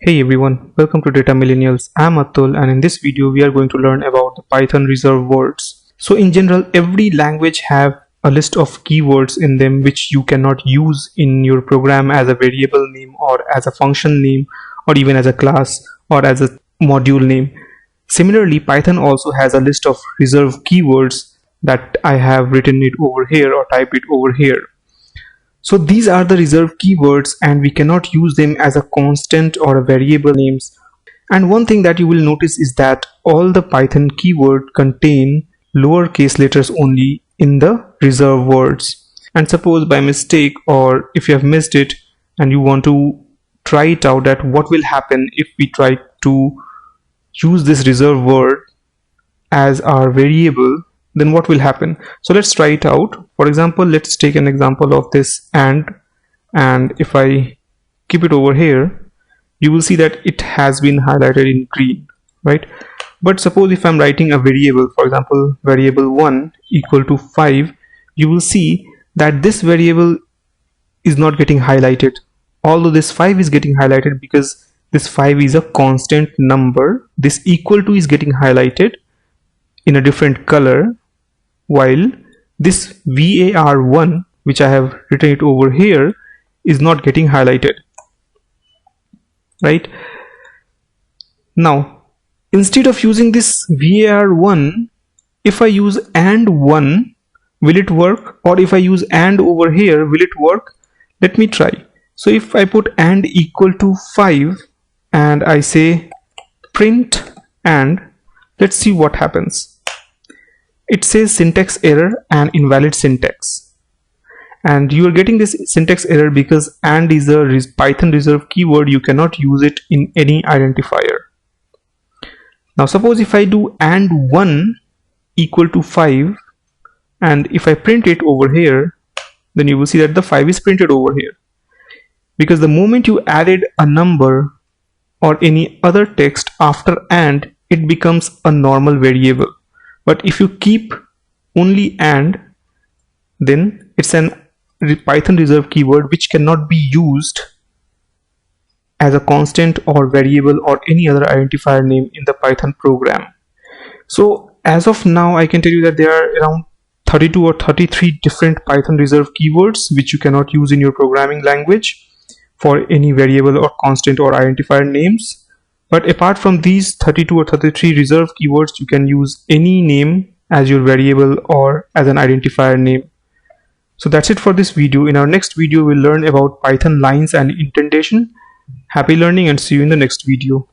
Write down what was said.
Hey everyone, welcome to Data Millennials. I'm Atul, and in this video we are going to learn about the Python reserved words. So in general, every language have a list of keywords in them which you cannot use in your program as a variable name or as a function name or even as a class or as a module name. Similarly, Python also has a list of reserved keywords that I have written it over here or typed it over here. So these are the reserved keywords and we cannot use them as a constant or a variable names. And one thing that you will notice is that all the Python keyword contain lowercase letters only in the reserved words. And suppose by mistake, or if you have missed it and you want to try it out, that what will happen if we try to use this reserved word as our variable, then what will happen? So let's try it out. For example, let's take an example of this and if I keep it over here, you will see that it has been highlighted in green, right? But suppose if I'm writing a variable, for example variable 1 equal to 5, you will see that this variable is not getting highlighted, although this 5 is getting highlighted because this 5 is a constant number. This equal to is getting highlighted in a different color, while this var1, which I have written it over here, is not getting highlighted, right? Now instead of using this var1, if I use and1, will it work? Or if I use and over here, will it work? Let me try. So if I put and equal to 5 and I say print and, let's see what happens. It says syntax error and invalid syntax, and you are getting this syntax error because and is a Python reserved keyword. You cannot use it in any identifier. Now suppose if I do and 1 equal to 5 and if I print it over here, then you will see that the 5 is printed over here, because the moment you added a number or any other text after and, it becomes a normal variable. But if you keep only and, then it's an Python reserved keyword which cannot be used as a constant or variable or any other identifier name in the Python program. So as of now, I can tell you that there are around 32 or 33 different Python reserved keywords which you cannot use in your programming language for any variable or constant or identifier names. But apart from these 32 or 33 reserved keywords, you can use any name as your variable or as an identifier name. So that's it for this video. In our next video, we'll learn about Python lines and indentation. Happy learning and see you in the next video.